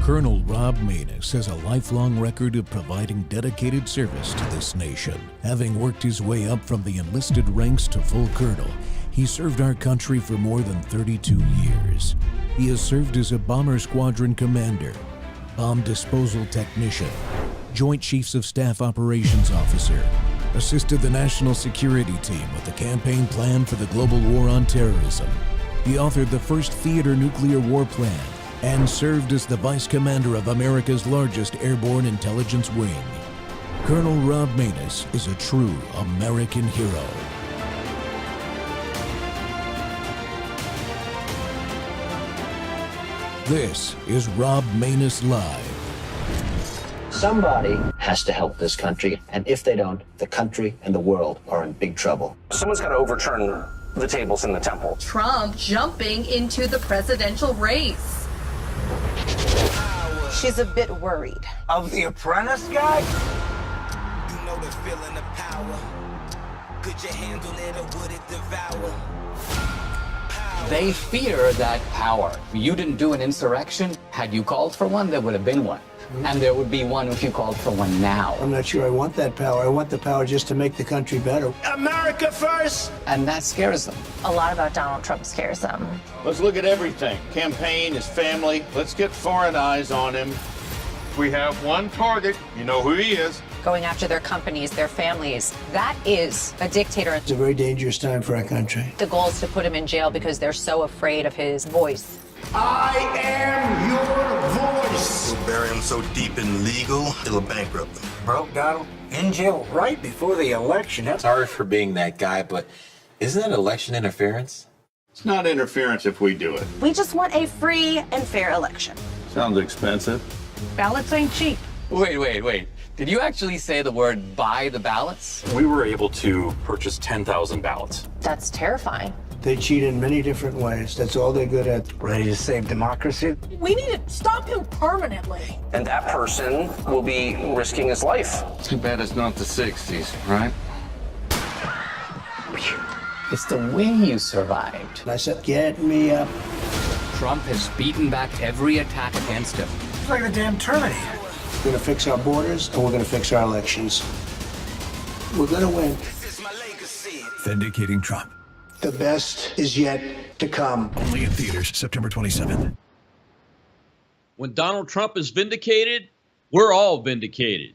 Colonel Rob Maness has a lifelong record of providing dedicated service to this nation. Having worked his way up from the enlisted ranks to full colonel, he served our country for more than 32 years. He has served as a bomber squadron commander, bomb disposal technician, Joint Chiefs of Staff Operations Officer, assisted the National Security Team with the campaign plan for the global war on terrorism. He authored the first theater nuclear war plan and served as the Vice Commander of America's largest airborne intelligence wing. Colonel Rob Maness is a true American hero. This is Rob Maness Live. Somebody has to help this country, and if they don't, the country and the world are in big trouble. Someone's got to overturn the tables in the temple. Trump jumping into the presidential race. She's a bit worried. Of the Apprentice guy? You know the feeling of power. Could you handle it or would it devour? They fear that power. You didn't do an insurrection. Had you called for one, there would have been one. And there would be one if you called for one now. I'm not sure I want that power. I want the power just to make the country better. America first! And that scares them. A lot about Donald Trump scares them. Let's look at everything. Campaign, his family. Let's get foreign eyes on him. We have one target. You know who he is. Going after their companies, their families. That is a dictator. It's a very dangerous time for our country. The goal is to put him in jail because they're so afraid of his voice. I am your voice! We'll bury him so deep in legal, it'll bankrupt them. Broke Donald in jail right before the election. That's Sorry for being that guy, but isn't that election interference? It's not interference if we do it. We just want a free and fair election. Sounds expensive. Ballots ain't cheap. Wait. Did you actually say the word buy the ballots? We were able to purchase 10,000 ballots. That's terrifying. They cheat in many different ways. That's all they're good at. Ready to save democracy? We need to stop him permanently. And that person will be risking his life. Too bad it's not the 60s, right? It's the way you survived. And I said, get me up. Trump has beaten back every attack against him. It's like the damn Terminator. We're going to fix our borders, and we're going to fix our elections. We're going to win. This is my legacy. Vindicating Trump. The best is yet to come. Only in theaters September 27th. When Donald Trump is vindicated, we're all vindicated.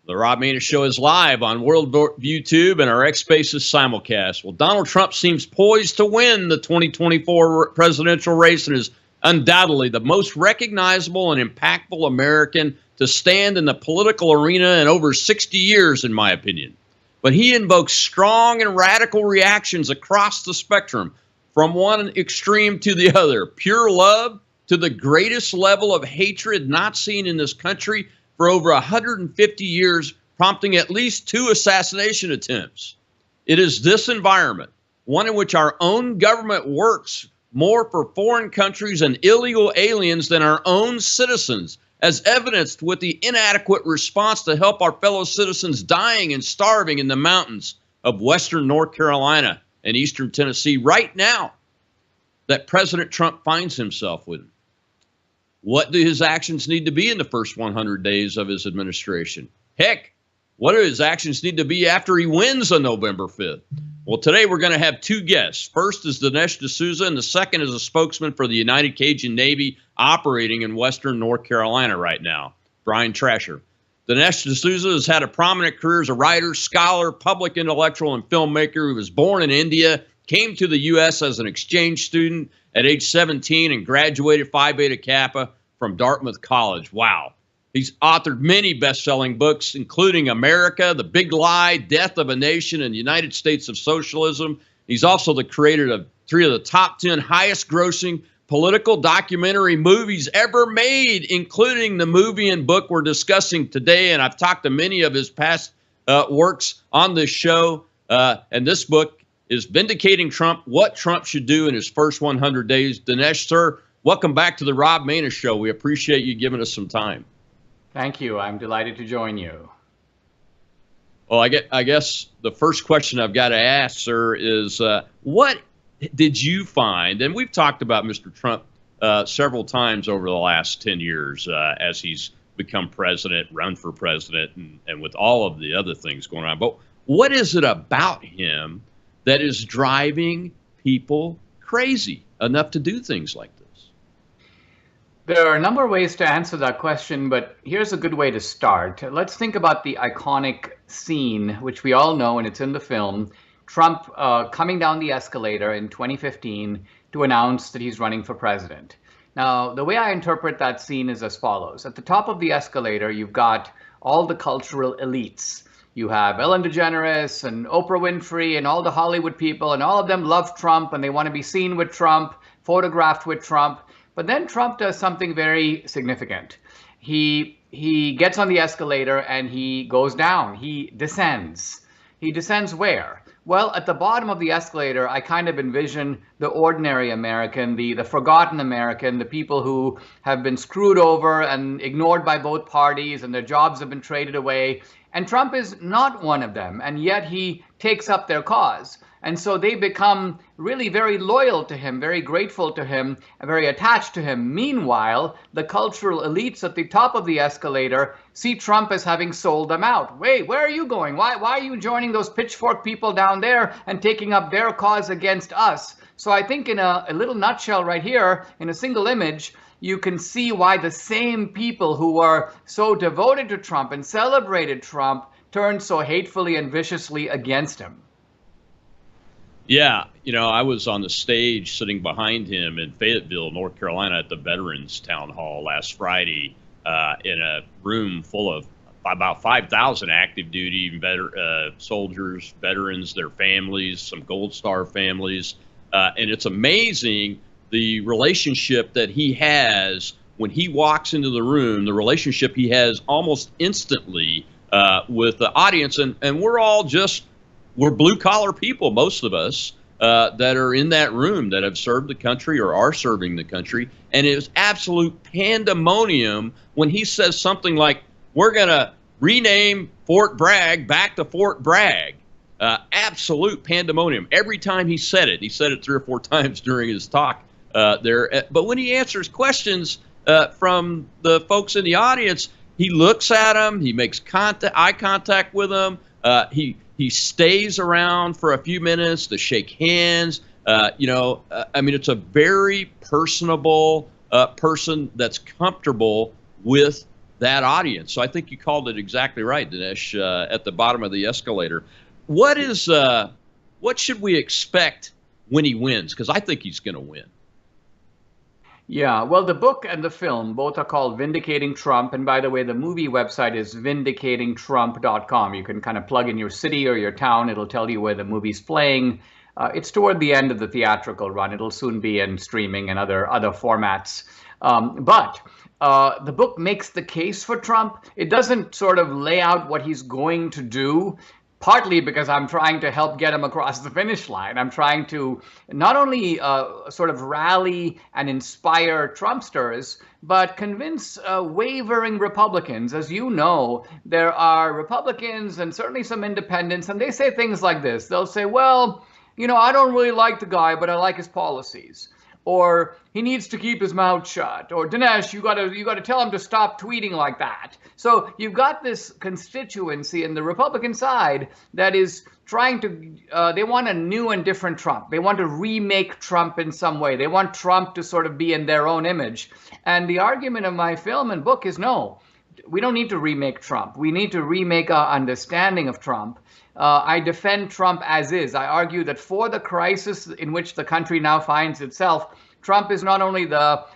The Rob Maness Show is live on World YouTube and our X Spaces simulcast. Well, Donald Trump seems poised to win the 2024 presidential race and is undoubtedly the most recognizable and impactful American to stand in the political arena in over 60 years, in my opinion. But he invokes strong and radical reactions across the spectrum, from one extreme to the other. Pure love to the greatest level of hatred not seen in this country for over 150 years, prompting at least 2 assassination attempts. It is this environment, one in which our own government works more for foreign countries and illegal aliens than our own citizens, as evidenced with the inadequate response to help our fellow citizens dying and starving in the mountains of western North Carolina and eastern Tennessee right now, that President Trump finds himself with. What do his actions need to be in the first 100 days of his administration? Heck, what do his actions need to be after he wins on November 5th? Well, today we're going to have 2 guests. First is Dinesh D'Souza, and the second is a spokesman for the United Cajun Navy operating in western North Carolina right now, Brian Trasher. Dinesh D'Souza has had a prominent career as a writer, scholar, public intellectual, and filmmaker. He was born in India, came to the U.S. as an exchange student at age 17, and graduated Phi Beta Kappa from Dartmouth College. Wow. He's authored many best-selling books, including America, The Big Lie, Death of a Nation, and the United States of Socialism. He's also the creator of 3 of the top 10 highest-grossing political documentary movies ever made, including the movie and book we're discussing today. And I've talked to many of his past works on this show. And this book is Vindicating Trump, What Trump Should Do in His First 100 Days. Dinesh, sir, welcome back to the Rob Maness Show. We appreciate you giving us some time. Thank you. I'm delighted to join you. Well, I guess the first question I've got to ask, sir, is what did you find, and we've talked about Mr. Trump several times over the last 10 years as he's become president, run for president, and with all of the other things going on. But what is it about him that is driving people crazy enough to do things like this? There are a number of ways to answer that question, but here's a good way to start. Let's think about the iconic scene, which we all know, and it's in the film, Trump coming down the escalator in 2015 to announce that he's running for president. Now, the way I interpret that scene is as follows. At the top of the escalator, you've got all the cultural elites. You have Ellen DeGeneres and Oprah Winfrey and all the Hollywood people, and all of them love Trump and they want to be seen with Trump, photographed with Trump. But then Trump does something very significant. He gets on the escalator and he goes down. He descends. He descends where? Well, at the bottom of the escalator, I kind of envision the ordinary American, the forgotten American, the people who have been screwed over and ignored by both parties and their jobs have been traded away. And Trump is not one of them, and yet he takes up their cause. And so they become really very loyal to him, very grateful to him, and very attached to him. Meanwhile, the cultural elites at the top of the escalator see Trump as having sold them out. Wait, where are you going? Why are you joining those pitchfork people down there and taking up their cause against us? So I think in a little nutshell right here, in a single image, you can see why the same people who were so devoted to Trump and celebrated Trump turned so hatefully and viciously against him. Yeah, I was on the stage sitting behind him in Fayetteville, North Carolina at the Veterans Town Hall last Friday in a room full of about 5,000 active duty soldiers, veterans, their families, some Gold Star families. And it's amazing the relationship that he has when he walks into the room, the relationship he has almost instantly with the audience. And we're all we're blue-collar people, most of us, that are in that room that have served the country or are serving the country. And it was absolute pandemonium when he says something like, we're going to rename Fort Bragg back to Fort Bragg. Absolute pandemonium. Every time he said it 3 or 4 times during his talk there. But when he answers questions from the folks in the audience, he looks at them, he makes eye contact with them, he stays around for a few minutes to shake hands. It's a very personable person that's comfortable with that audience. So I think you called it exactly right, Dinesh, at the bottom of the escalator. What should we expect when he wins? Because I think he's going to win. Yeah, well, the book and the film both are called Vindicating Trump. And by the way, the movie website is vindicatingtrump.com. You can kind of plug in your city or your town. It'll tell you where the movie's playing. It's toward the end of the theatrical run. It'll soon be in streaming and other formats. But the book makes the case for Trump. It doesn't sort of lay out what he's going to do, partly because I'm trying to help get him across the finish line. I'm trying to not only sort of rally and inspire Trumpsters, but convince wavering Republicans. As you know, there are Republicans and certainly some independents, and they say things like this. They'll say, well, I don't really like the guy, but I like his policies. Or he needs to keep his mouth shut. Or Dinesh, you gotta tell him to stop tweeting like that. So you've got this constituency in the Republican side that is trying to, they want a new and different Trump. They want to remake Trump in some way. They want Trump to sort of be in their own image. And the argument of my film and book is no, we don't need to remake Trump. We need to remake our understanding of Trump. I defend Trump as is. I argue that for the crisis in which the country now finds itself, Trump is not only the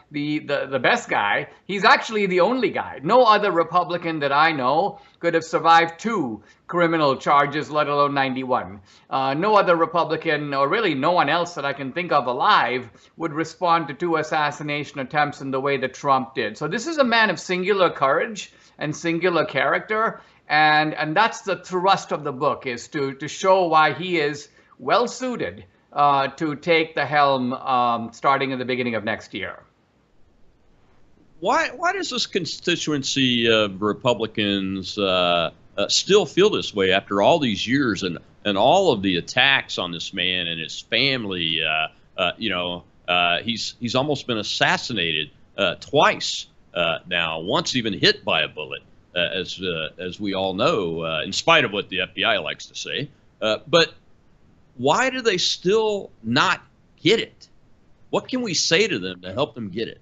best guy, he's actually the only guy. No other Republican that I know could have survived 2 criminal charges, let alone 91. No other Republican, or really no one else that I can think of alive, would respond to 2 assassination attempts in the way that Trump did. So this is a man of singular courage and singular character. And that's the thrust of the book, is to show why he is well suited to take the helm starting in the beginning of next year. Why does this constituency of Republicans still feel this way after all these years and all of the attacks on this man and his family? He's almost been assassinated twice now, once even hit by a bullet, as we all know, in spite of what the FBI likes to say. But why do they still not get it? What can we say to them to help them get it?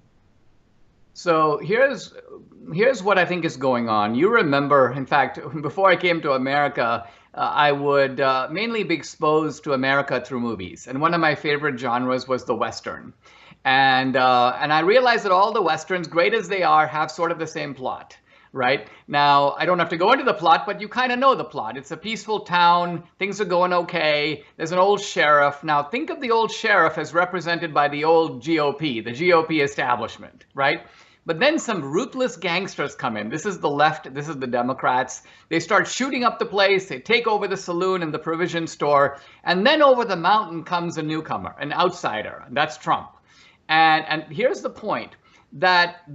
So here's what I think is going on. You remember, in fact, before I came to America, I would mainly be exposed to America through movies, and one of my favorite genres was the Western. And I realized that all the Westerns, great as they are, have sort of the same plot. Right? Now, I don't have to go into the plot, but you kind of know the plot. It's a peaceful town. Things are going okay. There's an old sheriff. Now, think of the old sheriff as represented by the old GOP, the GOP establishment, right? But then some ruthless gangsters come in. This is the left. This is the Democrats. They start shooting up the place. They take over the saloon and the provision store. And then over the mountain comes a newcomer, an outsider. And that's Trump. And here's the point. That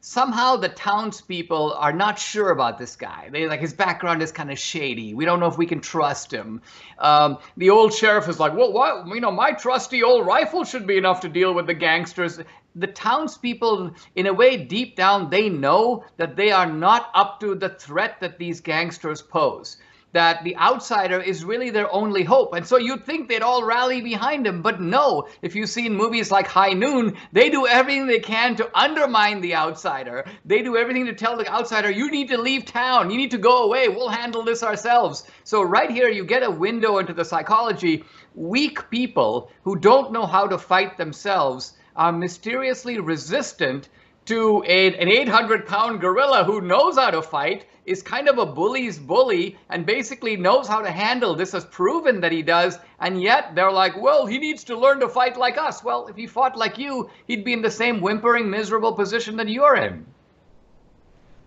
somehow the townspeople are not sure about this guy. They like his background is kind of shady. We don't know if we can trust him. The old sheriff is like, well, what? My trusty old rifle should be enough to deal with the gangsters. The townspeople, in a way, deep down, they know that they are not up to the threat that these gangsters pose. That the outsider is really their only hope. And so you'd think they'd all rally behind him, but no. If you've seen movies like High Noon, they do everything they can to undermine the outsider. They do everything to tell the outsider, you need to leave town, you need to go away, we'll handle this ourselves. So right here, you get a window into the psychology. Weak people who don't know how to fight themselves are mysteriously resistant to an 800-pound gorilla who knows how to fight, is kind of a bully's bully, and basically knows how to handle this, has proven that he does, and yet they're like, well, he needs to learn to fight like us. Well, if he fought like you, he'd be in the same whimpering, miserable position that you're in.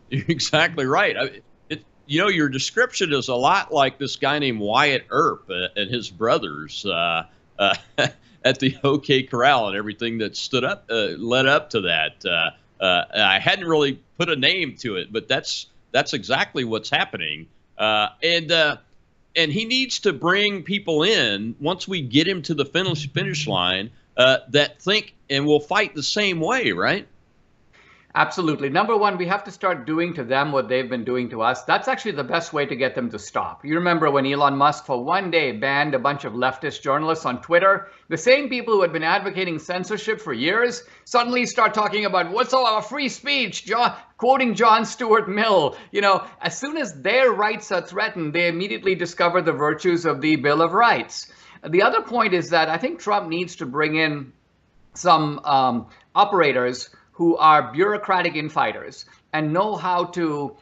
You're exactly right. Your description is a lot like this guy named Wyatt Earp and his brothers at the OK Corral and everything that led up to that. I hadn't really put a name to it, but that's exactly what's happening. And he needs to bring people in once we get him to the finish line that think and will fight the same way, right? Absolutely. Number one, we have to start doing to them what they've been doing to us. That's actually the best way to get them to stop. You remember when Elon Musk for one day banned a bunch of leftist journalists on Twitter? The same people who had been advocating censorship for years suddenly start talking about what's all our free speech, quoting John Stuart Mill. As soon as their rights are threatened, they immediately discover the virtues of the Bill of Rights. The other point is that I think Trump needs to bring in some operators who are bureaucratic infighters and know how to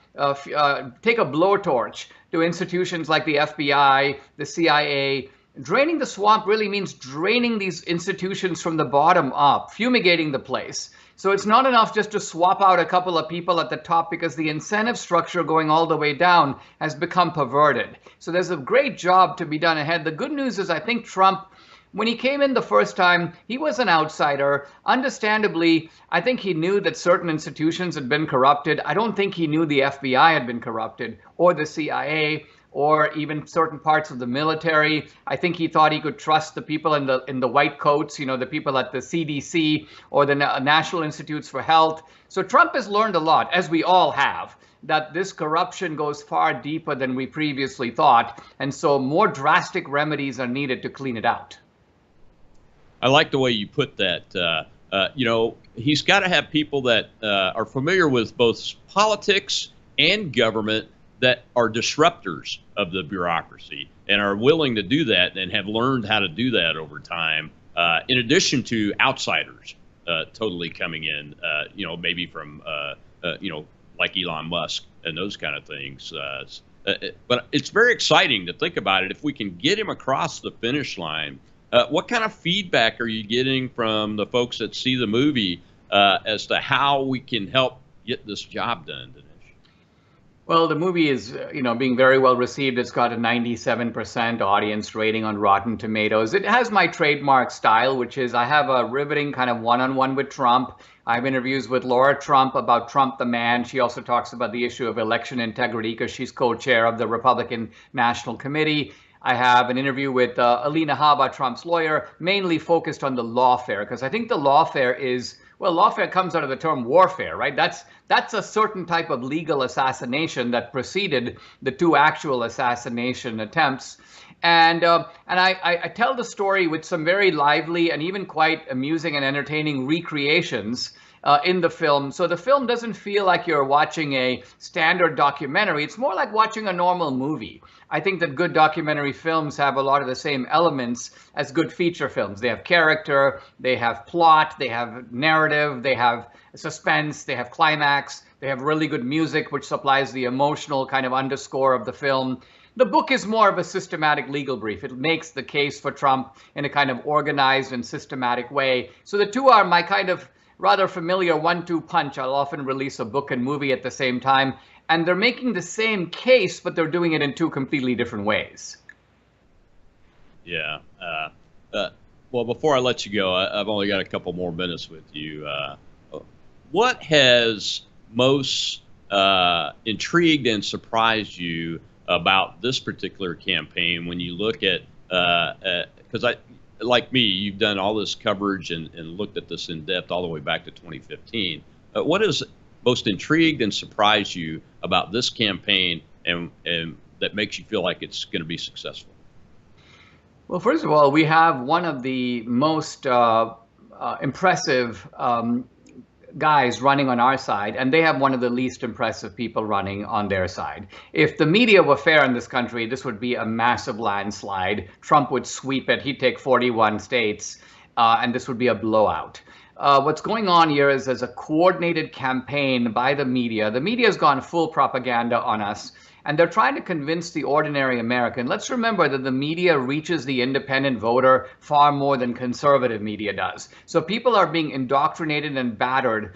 take a blowtorch to institutions like the FBI, the CIA. Draining the swamp really means draining these institutions from the bottom up, fumigating the place. So it's not enough just to swap out a couple of people at the top, because the incentive structure going all the way down has become perverted. So there's a great job to be done ahead. The good news is I think Trump, when he came in the first time, he was an outsider. Understandably, I think he knew that certain institutions had been corrupted. I don't think he knew the FBI had been corrupted, or the CIA, or even certain parts of the military. I think he thought he could trust the people in the white coats, the people at the CDC or the National Institutes for Health. So Trump has learned a lot, as we all have, that this corruption goes far deeper than we previously thought. And so more drastic remedies are needed to clean it out. I like the way you put that. He's got to have people that are familiar with both politics and government that are disruptors of the bureaucracy and are willing to do that and have learned how to do that over time, in addition to outsiders totally coming in, maybe from, like Elon Musk and those kind of things. But it's very exciting to think about it. If we can get him across the finish line, what kind of feedback are you getting from the folks that see the movie as to how we can help get this job done, Dinesh? Well, the movie is, being very well received. It's got a 97% audience rating on Rotten Tomatoes. It has my trademark style, which is I have a riveting kind of one-on-one with Trump. I have interviews with Laura Trump about Trump the man. She also talks about the issue of election integrity because she's co-chair of the Republican National Committee. I have an interview with Alina Habba, Trump's lawyer, mainly focused on the lawfare, because I think the lawfare is, well, lawfare comes out of the term warfare, right? That's a certain type of legal assassination that preceded the 2 actual assassination attempts. And I tell the story with some very lively and even quite amusing and entertaining recreations in the film. So the film doesn't feel like you're watching a standard documentary. It's more like watching a normal movie. I think that good documentary films have a lot of the same elements as good feature films. They have character, they have plot, they have narrative, they have suspense, they have climax, they have really good music, which supplies the emotional kind of underscore of the film. The book is more of a systematic legal brief. It makes the case for Trump in a kind of organized and systematic way. So the two are my kind of rather familiar 1-2 punch. I'll often release a book and movie at the same time, and they're making the same case, but they're doing it in 2 completely different ways. Yeah. Well, before I let you go, I've only got a couple more minutes with you. What has most intrigued and surprised you about this particular campaign when you look at, because like me, you've done all this coverage and looked at this in depth all the way back to 2015. What has most intrigued and surprised you about this campaign and that makes you feel like it's going to be successful? Well, first of all, we have one of the most impressive guys running on our side, and they have one of the least impressive people running on their side. If the media were fair in this country, this would be a massive landslide. Trump would sweep it. He'd take 41 states, and this would be a blowout. What's going on here is there's a coordinated campaign by the media. The media has gone full propaganda on us, and they're trying to convince the ordinary American. Let's remember that the media reaches the independent voter far more than conservative media does. So people are being indoctrinated and battered.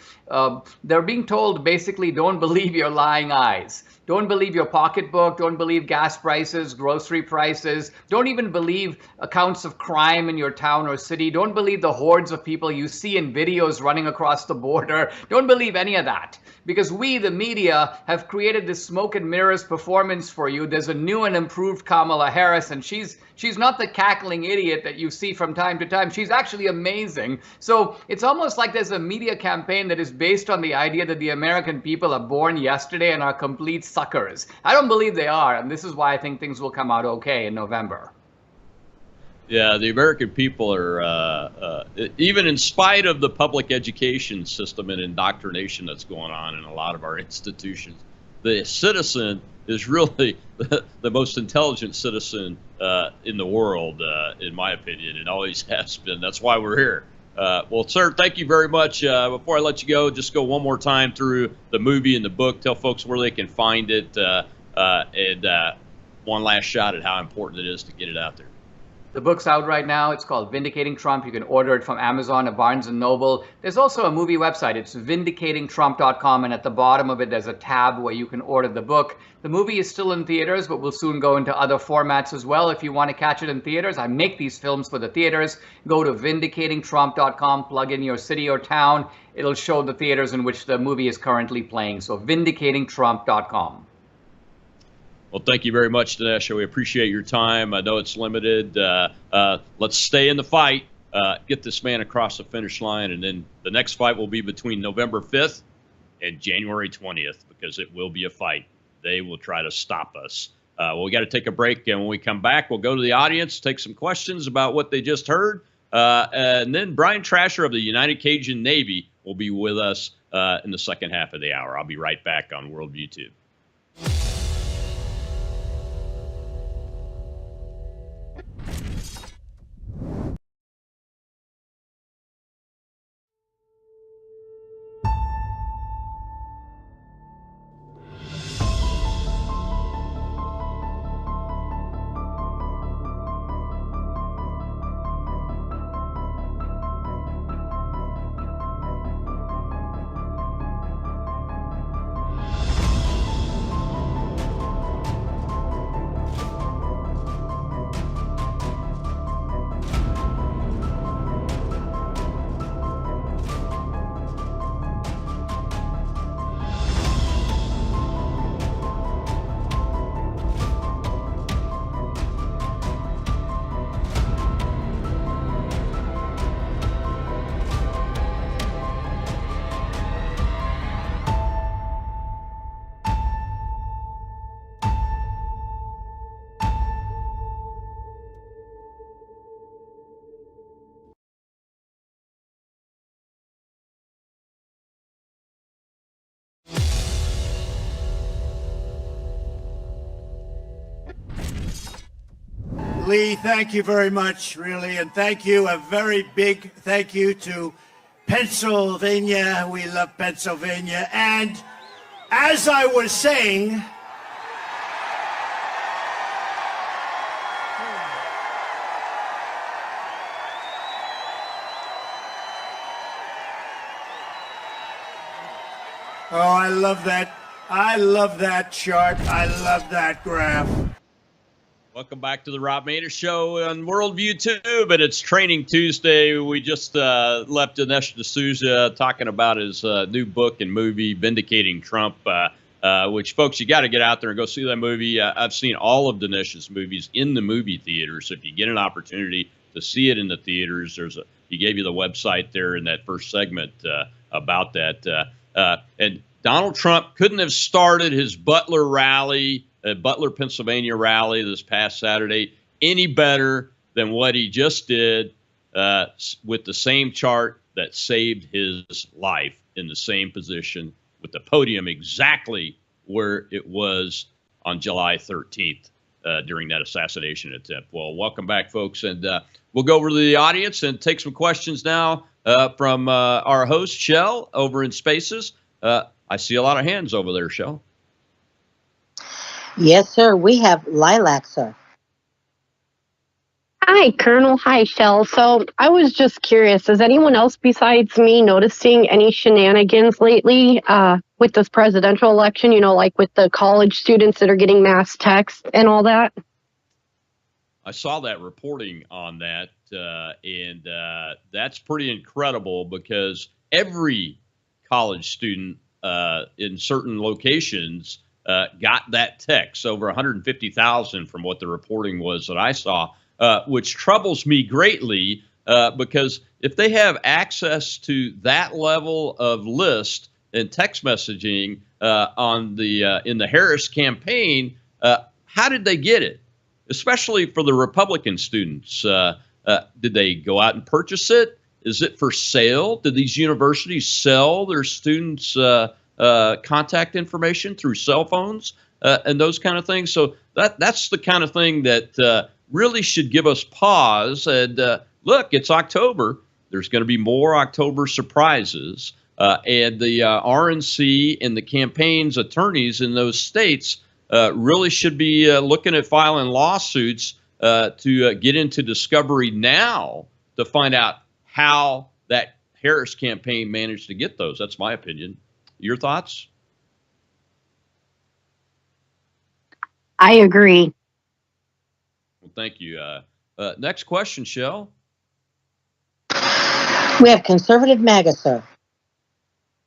They're being told basically, don't believe your lying eyes. Don't believe your pocketbook. Don't believe gas prices, grocery prices. Don't even believe accounts of crime in your town or city. Don't believe the hordes of people you see in videos running across the border. Don't believe any of that. Because we, the media, have created this smoke and mirrors performance for you. There's a new and improved Kamala Harris, and she's not the cackling idiot that you see from time to time. She's actually amazing. So it's almost like there's a media campaign that is based on the idea that the American people are born yesterday and are complete suckers. I don't believe they are, and this is why I think things will come out okay in November. Yeah, the American people are, even in spite of the public education system and indoctrination that's going on in a lot of our institutions, the citizen is really the most intelligent citizen in the world, in my opinion, and always has been. That's why we're here. Well, sir, thank you very much. Before I let you go, just go one more time through the movie and the book. Tell folks where they can find it, and one last shot at how important it is to get it out there. The book's out right now. It's called Vindicating Trump. You can order it from Amazon or Barnes & Noble. There's also a movie website. It's vindicatingtrump.com, and at the bottom of it, there's a tab where you can order the book. The movie is still in theaters, but will soon go into other formats as well. If you want to catch it in theaters, I make these films for the theaters. Go to vindicatingtrump.com, plug in your city or town. It'll show the theaters in which the movie is currently playing. So vindicatingtrump.com. Well, thank you very much, Dinesh. We appreciate your time. I know it's limited. Let's stay in the fight, get this man across the finish line, and then the next fight will be between November 5th and January 20th, because it will be a fight. They will try to stop us. Well, we got to take a break, and when we come back, we'll go to the audience, take some questions about what they just heard, and then Brian Trasher of the United Cajun Navy will be with us in the second half of the hour. I'll be right back on Worldview Tube. Lee, thank you very much, really. And thank you, a very big thank you to Pennsylvania. We love Pennsylvania. And as I was saying, oh, I love that. I love that chart. I love that graph. Welcome back to the Rob Maness Show on Worldview YouTube, and it's Training Tuesday. We just left Dinesh D'Souza talking about his new book and movie, Vindicating Trump, which, folks, you got to get out there and go see that movie. I've seen all of Dinesh's movies in the movie theater, so if you get an opportunity to see it in the theaters, he gave you the website there in that first segment about that. And Donald Trump couldn't have started his Butler rally, Butler, Pennsylvania rally this past Saturday any better than what he just did with the same chart that saved his life in the same position with the podium exactly where it was on July 13th during that assassination attempt. Well, welcome back, folks. And we'll go over to the audience and take some questions now from our host, Shell, over in Spaces. I see a lot of hands over there, Shell. Yes, sir. We have Lilac, sir. Hi, Colonel. Hi, Shell. So I was just curious, is anyone else besides me noticing any shenanigans lately with this presidential election, you know, like with the college students that are getting mass texts and all that? I saw that reporting on that, and that's pretty incredible because every college student in certain locations got that text, over 150,000 from what the reporting was that I saw, which troubles me greatly because if they have access to that level of list and text messaging on the in the Harris campaign, how did they get it? Especially for the Republican students. Did they go out and purchase it? Is it for sale? Did these universities sell their students' contact information through cell phones and those kind of things? So that's the kind of thing that really should give us pause. And look, it's October. There's going to be more October surprises. And the RNC and the campaign's attorneys in those states really should be looking at filing lawsuits to get into discovery now to find out how that Harris campaign managed to get those. That's my opinion. Your thoughts? I agree. Well, thank you. Next question, Shell. We have Conservative MAGA, sir.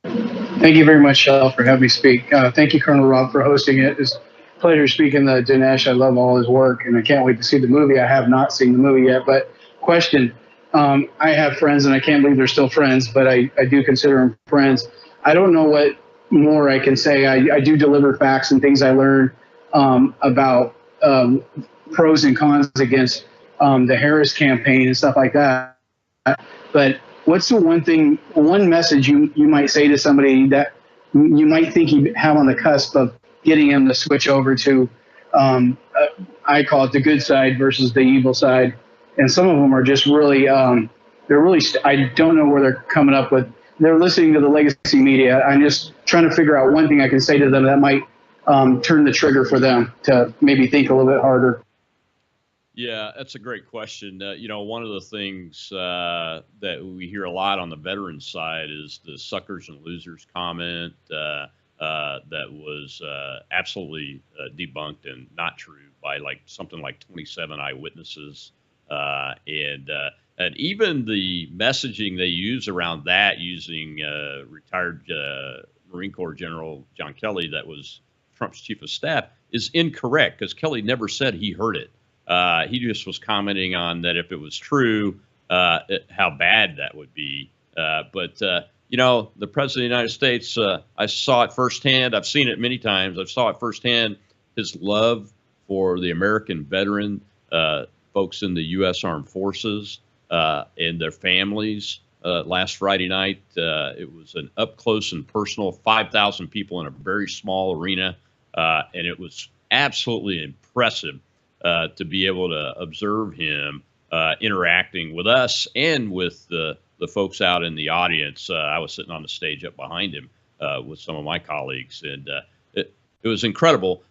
Thank you very much, Shell, for having me speak. Thank you, Colonel Rob, for hosting it. It's a pleasure speaking to Dinesh. I love all his work, and I can't wait to see the movie. I have not seen the movie yet, but question. I have friends, and I can't believe they're still friends, but I do consider them friends. I don't know what more I can say. I do deliver facts and things I learn about pros and cons against the Harris campaign and stuff like that. But what's the one message you might say to somebody that you might think you have on the cusp of getting him to switch over to, I call it the good side versus the evil side. And some of them are just really, I don't know where they're coming up with. They're listening to the legacy media. I'm just trying to figure out one thing I can say to them that might turn the trigger for them to maybe think a little bit harder. Yeah, that's a great question. One of the things that we hear a lot on the veterans side is the suckers and losers comment that was absolutely debunked and not true by something like 27 eyewitnesses. And even the messaging they use around that, using retired Marine Corps General John Kelly, that was Trump's chief of staff, is incorrect because Kelly never said he heard it. He just was commenting on that if it was true, how bad that would be. But the President of the United States, I saw it firsthand. I've seen it many times. I saw it firsthand, his love for the American veteran, folks in the U.S. Armed Forces and their families. Last Friday night, it was an up close and personal 5,000 people in a very small arena. And it was absolutely impressive to be able to observe him interacting with us and with the folks out in the audience. I was sitting on the stage up behind him with some of my colleagues, and it was incredible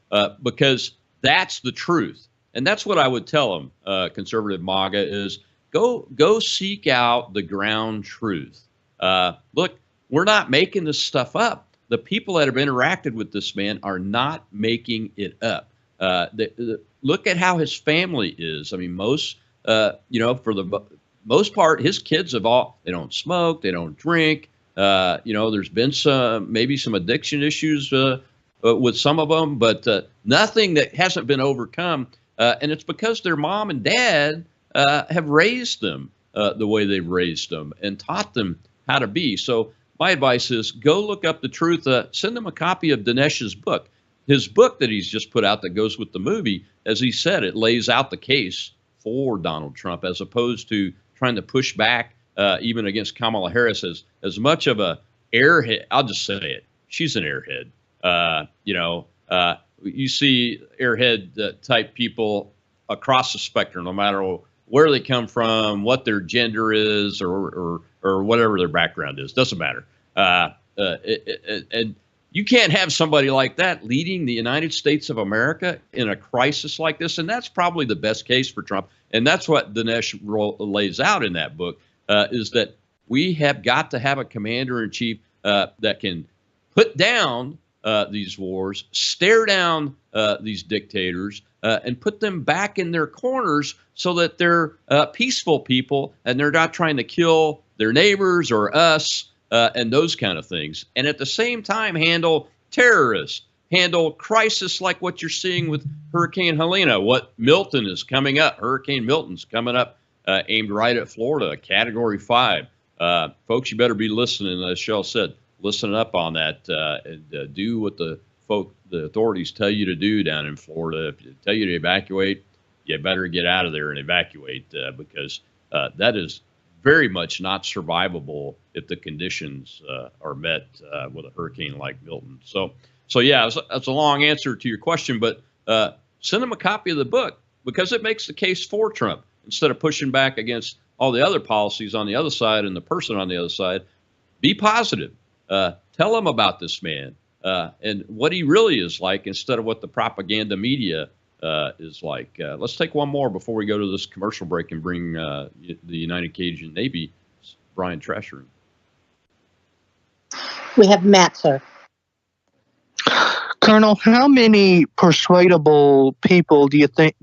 because that's the truth. And that's what I would tell them, conservative MAGA, is go seek out the ground truth. Look, we're not making this stuff up. The people that have interacted with this man are not making it up. Look at how his family is. I mean, most, for the most part, his kids they don't smoke, they don't drink. There's been maybe some addiction issues with some of them, but nothing that hasn't been overcome. And it's because their mom and dad have raised them the way they've raised them and taught them how to be. So my advice is go look up the truth. Send them a copy of Dinesh's book. His book that he's just put out that goes with the movie, as he said, it lays out the case for Donald Trump as opposed to trying to push back even against Kamala Harris as much of a airhead. I'll just say it. She's an airhead. You see airhead type people across the spectrum, no matter where they come from, what their gender is, or whatever their background is. Doesn't matter. And you can't have somebody like that leading the United States of America in a crisis like this. And that's probably the best case for Trump. And that's what Dinesh lays out in that book, is that we have got to have a commander-in-chief that can put down these wars, stare down these dictators, and put them back in their corners so that they're peaceful people and they're not trying to kill their neighbors or us and those kind of things. And at the same time, handle terrorists, handle crisis like what you're seeing with Hurricane Helena, what Milton is coming up. Hurricane Milton's coming up, aimed right at Florida, Category 5. Folks, you better be listening, as Shell said. Listen up on that and do what the authorities tell you to do down in Florida. If they tell you to evacuate, you better get out of there and evacuate because that is very much not survivable if the conditions are met with a hurricane like Milton. So yeah, that's a long answer to your question, but send them a copy of the book because it makes the case for Trump instead of pushing back against all the other policies on the other side and the person on the other side. Be positive. Tell them about this man and what he really is like instead of what the propaganda media is like. Let's take one more before we go to this commercial break and bring the United Cajun Navy, Brian Trasher. We have Matt, sir. Colonel, how many persuadable people do you think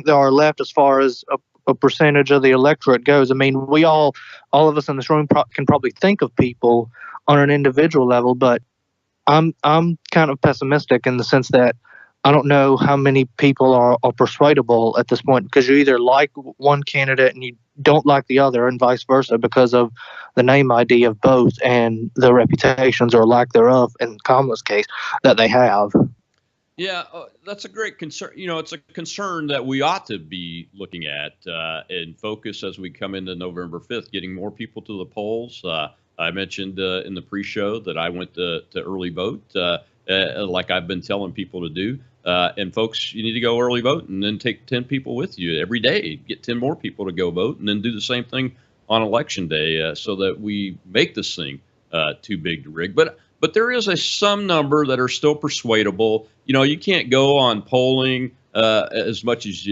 there are left as far as a percentage of the electorate goes? I mean, we all of us in this room can probably think of people on an individual level, but I'm kind of pessimistic in the sense that I don't know how many people are persuadable at this point, because you either like one candidate and you don't like the other and vice versa because of the name ID of both and the reputations or lack thereof in Kamala's case that they have. Yeah, that's a great concern. It's a concern that we ought to be looking at and focus as we come into November 5th, getting more people to the polls. I mentioned in the pre-show that I went to early vote, like I've been telling people to do. And folks, you need to go early vote and then take 10 people with you every day. Get 10 more people to go vote and then do the same thing on Election Day so that we make this thing too big to rig. But there is some number that are still persuadable. You can't go on polling as much as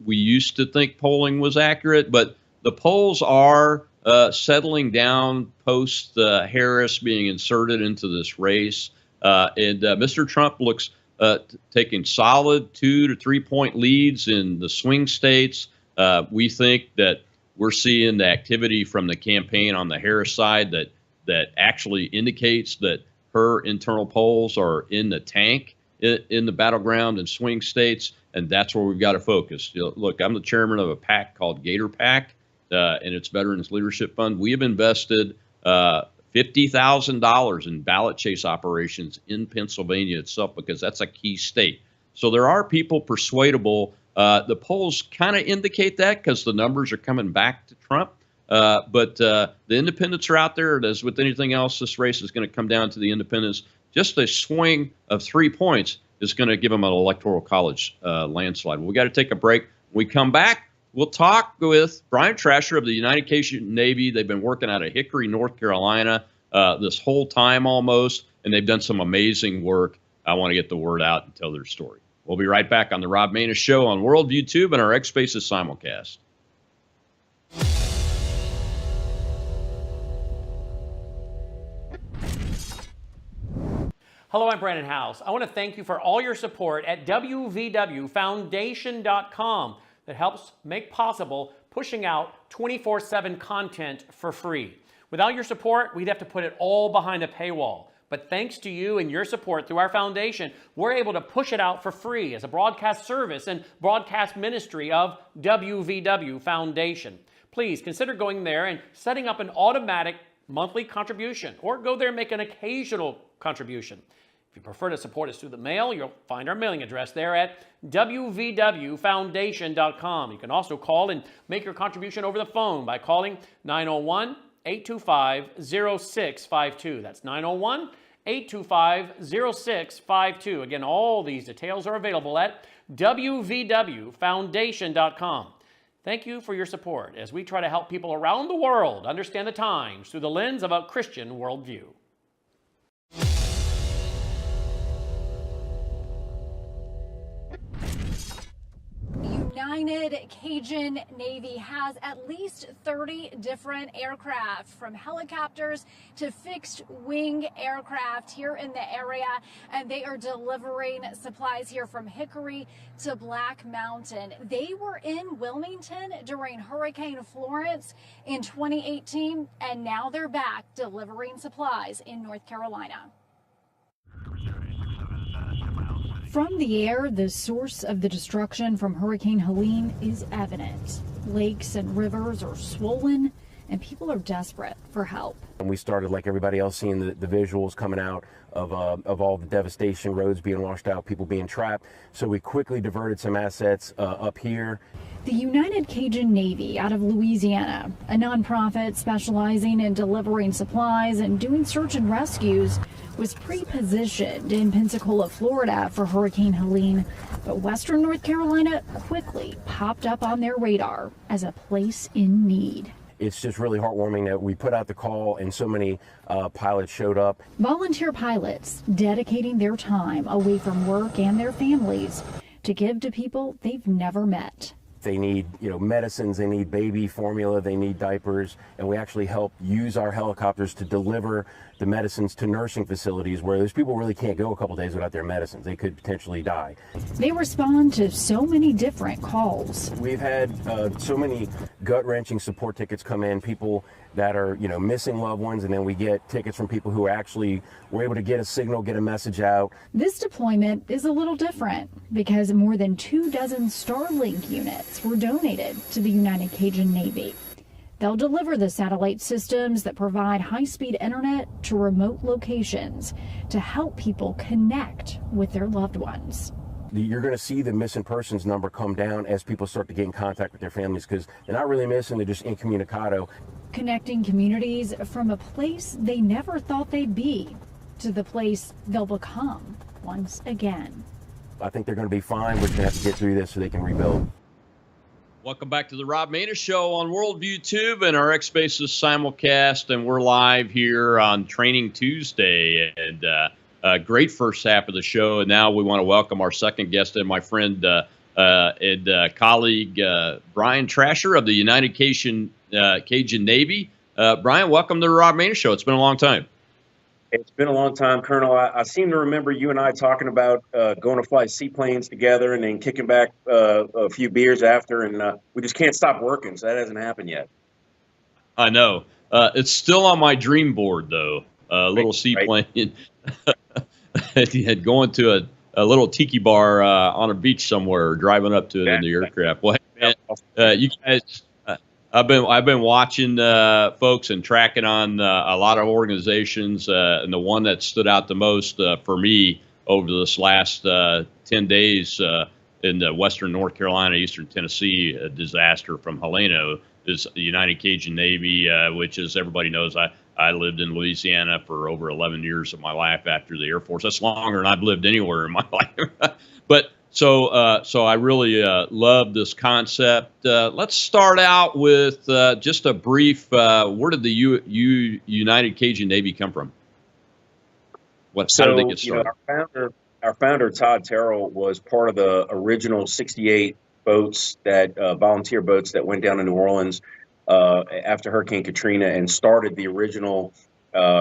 we used to think polling was accurate, but the polls are settling down post Harris being inserted into this race. And Mr. Trump looks taking solid 2 to 3 point leads in the swing states. We think that we're seeing the activity from the campaign on the Harris side that actually indicates that her internal polls are in the tank in the battleground and swing states, and that's where we've got to focus. Look, I'm the chairman of a PAC called Gator PAC, and it's Veterans Leadership Fund. We have invested $50,000 in ballot chase operations in Pennsylvania itself because that's a key state. So there are people persuadable. The polls kind of indicate that because the numbers are coming back to Trump. But the independents are out there. And as with anything else, this race is going to come down to the independents. Just a swing of 3 points is going to give them an electoral college landslide. We got to take a break. When we come back, we'll talk with Brian Trasher of the United Cajun Navy. They've been working out of Hickory, North Carolina this whole time almost, and they've done some amazing work. I want to get the word out and tell their story. We'll be right back on the Rob Maness Show on Worldview Tube and our X Spaces simulcast. Hello, I'm Brandon House. I want to thank you for all your support at wvwfoundation.com that helps make possible pushing out 24/7 content for free. Without your support, we'd have to put it all behind a paywall. But thanks to you and your support through our foundation, we're able to push it out for free as a broadcast service and broadcast ministry of WVW Foundation. Please consider going there and setting up an automatic monthly contribution, or go there and make an occasional contribution. If you prefer to support us through the mail, you'll find our mailing address there at wvwfoundation.com. You can also call and make your contribution over the phone by calling 901-825-0652. That's 901-825-0652. Again, all these details are available at wvwfoundation.com. Thank you for your support as we try to help people around the world understand the times through the lens of a Christian worldview. United Cajun Navy has at least 30 different aircraft, from helicopters to fixed wing aircraft here in the area, and they are delivering supplies here from Hickory to Black Mountain. They were in Wilmington during Hurricane Florence in 2018, and now they're back delivering supplies in North Carolina. From the air, the source of the destruction from Hurricane Helene is evident. Lakes and rivers are swollen, and people are desperate for help. And we started, like everybody else, seeing the visuals coming out of all the devastation, roads being washed out, people being trapped. So we quickly diverted some assets up here. The United Cajun Navy out of Louisiana, a nonprofit specializing in delivering supplies and doing search and rescues, was pre-positioned in Pensacola, Florida for Hurricane Helene, but Western North Carolina quickly popped up on their radar as a place in need. It's just really heartwarming that we put out the call and so many pilots showed up. Volunteer pilots dedicating their time away from work and their families to give to people they've never met. They need, medicines, they need baby formula, they need diapers, and we actually help use our helicopters to deliver the medicines to nursing facilities where those people really can't go a couple days without their medicines. They could potentially die. They respond to so many different calls. We've had so many gut-wrenching support tickets come in, people that are, missing loved ones, and then we get tickets from people who actually were able to get a signal, get a message out. This deployment is a little different because more than 24 Starlink units were donated to the United Cajun Navy. They'll deliver the satellite systems that provide high-speed internet to remote locations to help people connect with their loved ones. You're going to see the missing persons number come down as people start to get in contact with their families, because they're not really missing, they're just incommunicado. Connecting communities from a place they never thought they'd be to the place they'll become once again. I think they're going to be fine. We're just going to have to get through this so they can rebuild. Welcome back to the Rob Maness Show on Worldview Tube and our X Spaces simulcast, and we're live here on Training Tuesday, and a great first half of the show. And now we want to welcome our second guest, and my friend and colleague Brian Trasher of the United Cajun Navy. Brian, welcome to the Rob Maness Show. It's been a long time. It's been a long time, Colonel. I seem to remember you and I talking about going to fly seaplanes together and then kicking back a few beers after, and we just can't stop working, so that hasn't happened yet. I know. It's still on my dream board, though. A little seaplane. Right. Going to a little tiki bar on a beach somewhere, driving up to it in the aircraft. Well, hey, man, you guys... I've been watching folks and tracking on a lot of organizations, and the one that stood out the most for me over this last 10 days in the Western North Carolina, Eastern Tennessee disaster from Helena is the United Cajun Navy, which, as everybody knows, I I lived in Louisiana for over 11 years of my life after the Air Force. That's longer than I've lived anywhere in my life. But so I really love this concept. Let's start out with just a brief. Where did the United Cajun Navy come from? How did they get started? Our founder Todd Terrell was part of the original 68 boats that volunteer boats that went down to New Orleans after Hurricane Katrina and started the original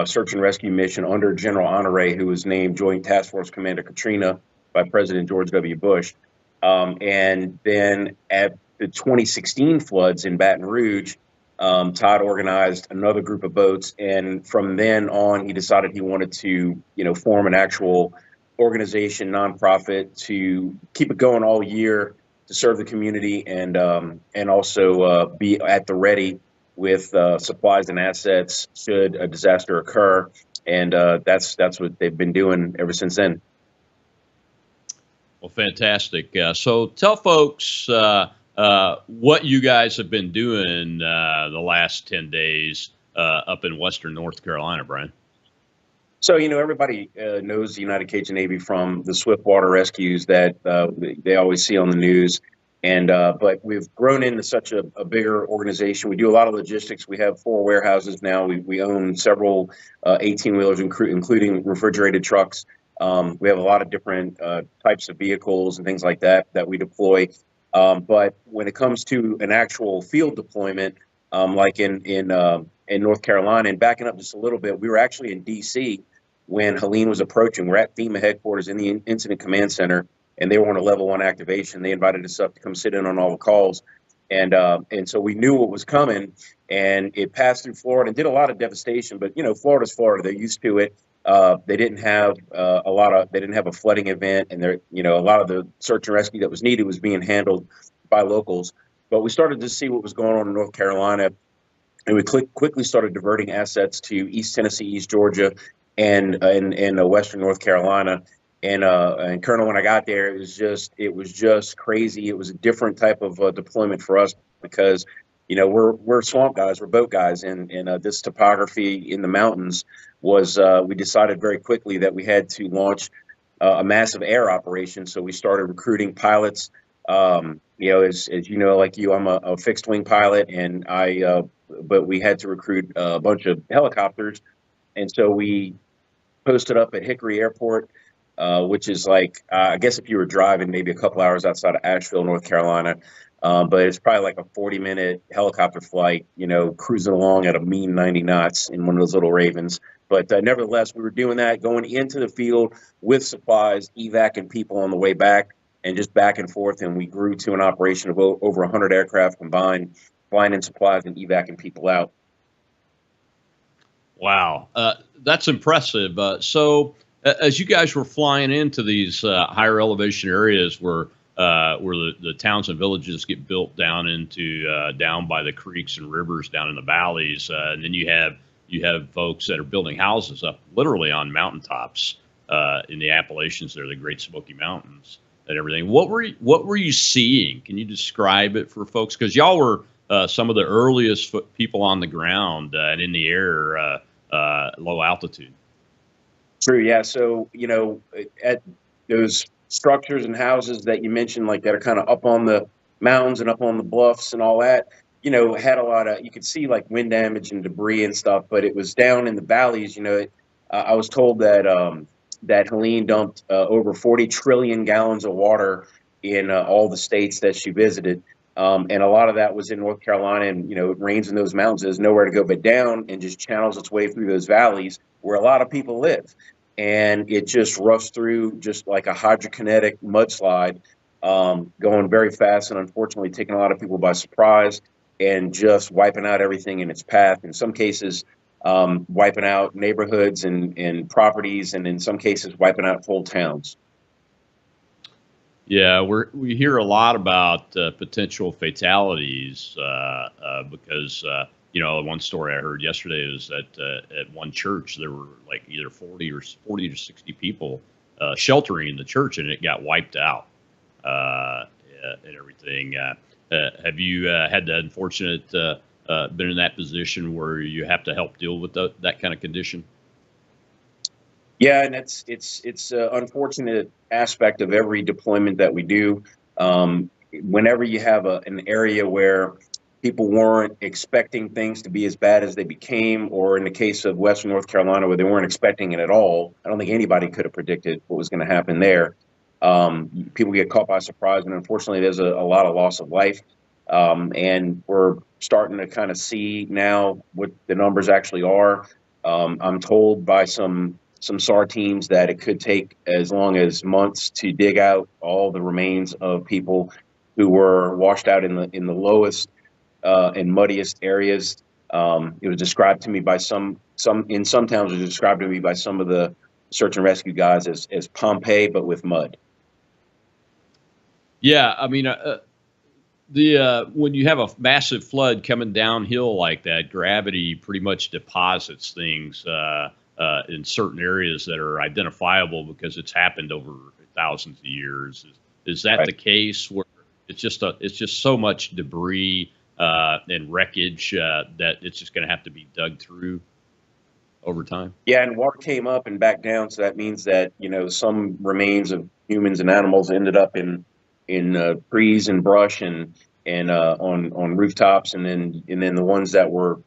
search and rescue mission under General Honore, who was named Joint Task Force Commander Katrina by President George W. Bush. And then at the 2016 floods in Baton Rouge, Todd organized another group of boats, and from then on, he decided he wanted to, form an actual organization, nonprofit, to keep it going all year to serve the community and also be at the ready with supplies and assets should a disaster occur. And that's what they've been doing ever since then. Well, fantastic. So tell folks what you guys have been doing the last 10 days up in Western North Carolina, Brian. So, everybody knows the United Cajun Navy from the swiftwater rescues that they always see on the news. And but we've grown into such a bigger organization. We do a lot of logistics. We have 4 warehouses now. We own several 18-wheelers, including refrigerated trucks. We have a lot of different types of vehicles and things like that we deploy. But when it comes to an actual field deployment, like in North Carolina, and backing up just a little bit, we were actually in D.C. when Helene was approaching. We're at FEMA headquarters in the Incident Command Center, and they were on a level 1 activation. They invited us up to come sit in on all the calls. And so we knew what was coming, and it passed through Florida and did a lot of devastation. But, Florida's Florida. They're used to it. They didn't have they didn't have a flooding event, and a lot of the search and rescue that was needed was being handled by locals. But we started to see what was going on in North Carolina, and we quickly started diverting assets to East Tennessee, East Georgia, and Western North Carolina. And Colonel, when I got there, it was just crazy. It was a different type of deployment for us because, we're swamp guys, we're boat guys, and this topography in the mountains was we decided very quickly that we had to launch a massive air operation. So we started recruiting pilots. As you know, like you, I'm a fixed wing pilot, and but we had to recruit a bunch of helicopters, and so we posted up at Hickory Airport, which is like I guess if you were driving, maybe a couple hours outside of Asheville, North Carolina. But it's probably like a 40-minute helicopter flight, cruising along at a mean 90 knots in one of those little Ravens. But nevertheless, we were doing that, going into the field with supplies, evacing people on the way back, and just back and forth. And we grew to an operation of over 100 aircraft combined, flying in supplies and evacing people out. Wow, that's impressive. So as you guys were flying into these higher elevation areas where the towns and villages get built down into down by the creeks and rivers down in the valleys, and then you have folks that are building houses up literally on mountaintops in the Appalachians, there, the Great Smoky Mountains and everything. What were you seeing? Can you describe it for folks? Because y'all were some of the earliest people on the ground and in the air, low altitude. True, yeah. So at those structures and houses that you mentioned, like that are kind of up on the mountains and up on the bluffs and all that, had a lot of, you could see like wind damage and debris and stuff, but it was down in the valleys. I was told that that Helene dumped over 40 trillion gallons of water in all the states that she visited. And a lot of that was in North Carolina, and, it rains in those mountains. There's nowhere to go but down, and just channels its way through those valleys where a lot of people live. And it just roughs through just like a hydrokinetic mudslide, going very fast and unfortunately taking a lot of people by surprise and just wiping out everything in its path. In some cases, wiping out neighborhoods and properties, and in some cases, wiping out whole towns. Yeah, we hear a lot about potential fatalities because one story I heard yesterday is that at one church there were like either 40 to 60 people sheltering in the church, and it got wiped out and everything. Have you had the unfortunate been in that position where you have to help deal with that kind of condition? Yeah, and it's an unfortunate aspect of every deployment that we do. Whenever you have an area where people weren't expecting things to be as bad as they became, or in the case of Western North Carolina, where they weren't expecting it at all, I don't think anybody could have predicted what was going to happen there. People get caught by surprise, and unfortunately, there's a lot of loss of life. And we're starting to kind of see now what the numbers actually are. I'm told by some SAR teams that it could take as long as months to dig out all the remains of people who were washed out in the lowest and muddiest areas. It was described to me by some in some towns. It was described to me by some of the search and rescue guys as Pompeii, but with mud. Yeah, I mean, when you have a massive flood coming downhill like that, gravity pretty much deposits things in certain areas that are identifiable because it's happened over thousands of years. Is that the case where it's just so much debris and wreckage that it's just going to have to be dug through over time? Yeah, and water came up and back down, so that means that some remains of humans and animals ended up in trees and brush and on rooftops, and then the ones that were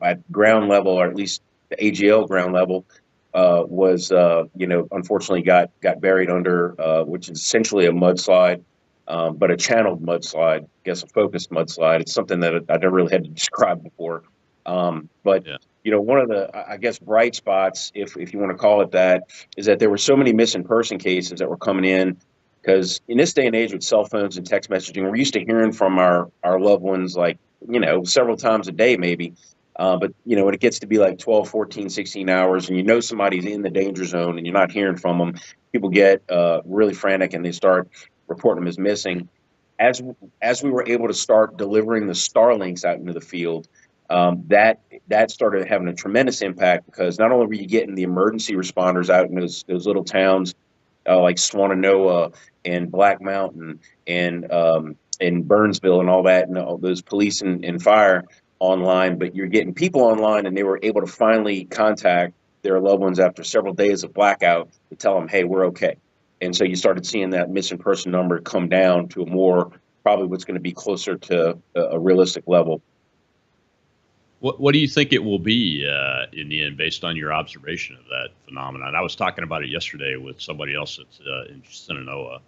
at ground level, or at least the AGL ground level, was unfortunately got buried under, which is essentially a mudslide, but a channeled mudslide, I guess a focused mudslide. It's something that I never really had to describe before. But one of the, I guess, bright spots, if you want to call it that, is that there were so many missing person cases that were coming in. Because in this day and age with cell phones and text messaging, we're used to hearing from our loved ones several times a day maybe. But when it gets to be like 12, 14, 16 hours and somebody's in the danger zone and you're not hearing from them, people get really frantic and they start reporting them as missing. As we were able to start delivering the Starlinks out into the field, that started having a tremendous impact, because not only were you getting the emergency responders out in those little towns like Swananoa and Black Mountain and Burnsville and all that, and all those police and fire online, but you're getting people online, and they were able to finally contact their loved ones after several days of blackout to tell them, hey, we're okay. And so you started seeing that missing person number come down to a more, probably what's going to be closer to a realistic level. What do you think it will be in the end, based on your observation of that phenomenon? I was talking about it yesterday with somebody else that's in Sinanoa.